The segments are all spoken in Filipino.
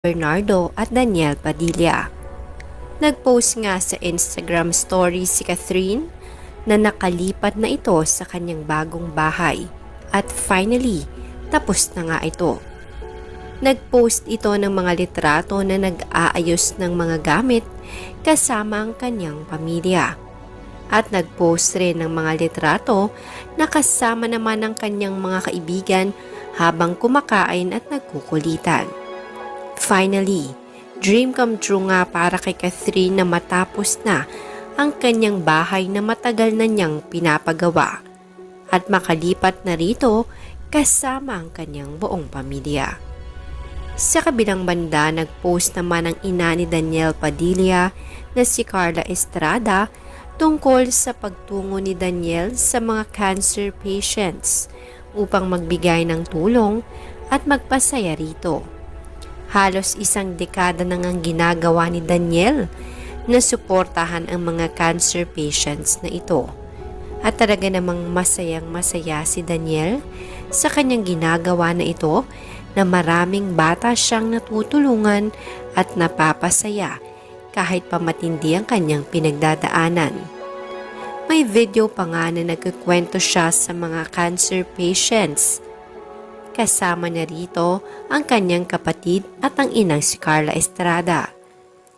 Bernardo at Daniel Padilla. Nag-post nga sa Instagram story si Catherine na nakalipat na ito sa kanyang bagong bahay at finally, tapos na nga ito. Nag-post ito ng mga litrato na nag-aayos ng mga gamit kasama ang kanyang pamilya. At nag-post rin ng mga litrato na kasama naman ang kanyang mga kaibigan habang kumakain at nagkukulitan. Finally, dream come true nga para kay Catherine na matapos na ang kanyang bahay na matagal na niyang pinapagawa at makalipat na rito kasama ang kanyang buong pamilya. Sa kabilang banda, nag-post naman ang ina ni Daniel Padilla na si Carla Estrada tungkol sa pagtungo ni Daniel sa mga cancer patients upang magbigay ng tulong at magpasaya rito. Halos isang dekada nang ang ginagawa ni Daniel na suportahan ang mga cancer patients na ito. At talaga namang masayang-masaya si Daniel sa kanyang ginagawa na ito na maraming bata siyang natutulungan at napapasaya kahit pamatindi ang kanyang pinagdadaanan. May video pa nga na nagkukwento siya sa mga cancer patients. Kasama na rito ang kanyang kapatid at ang inang si Carla Estrada.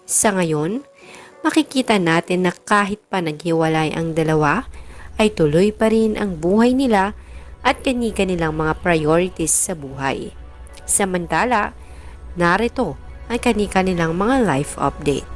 Sa ngayon, makikita natin na kahit pa naghiwalay ang dalawa, ay tuloy pa rin ang buhay nila at kani-kanilang mga priorities sa buhay. Samantala, narito ang kani-kanilang mga life update.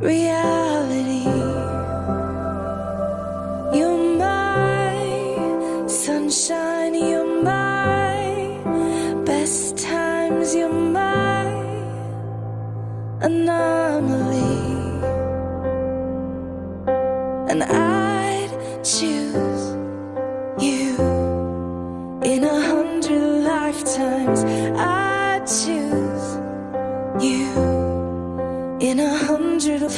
Reality, you're my sunshine, you're my best times, you're my anomaly, and I'd choose you in 100 lifetimes. I'd choose you in 100 of,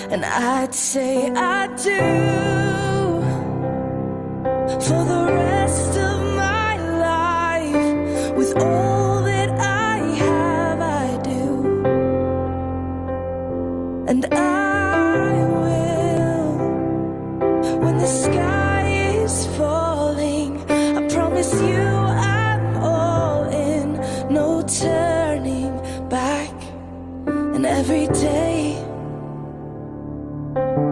and I'd say I do for the rest of my life. With all that I have, I do, and I will. When the sky is falling, I promise you I'm all in, no turning back. And every day,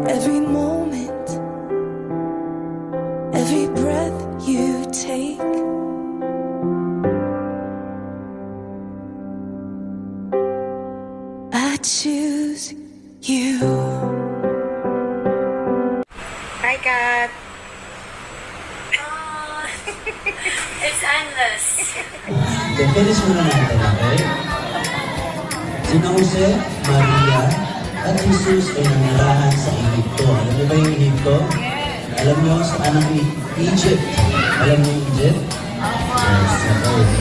every moment, every breath you take, I choose you. Hi, Kat. It's endless. Finish muna natin, okay? Sina Jose, Maria, at Jesus ay nanirahan sa Egypto. Alam niyo ba yung Egypto? Alam niyo sa anak ni Egypt? Alam niyo yung Egypt? Yes, okay.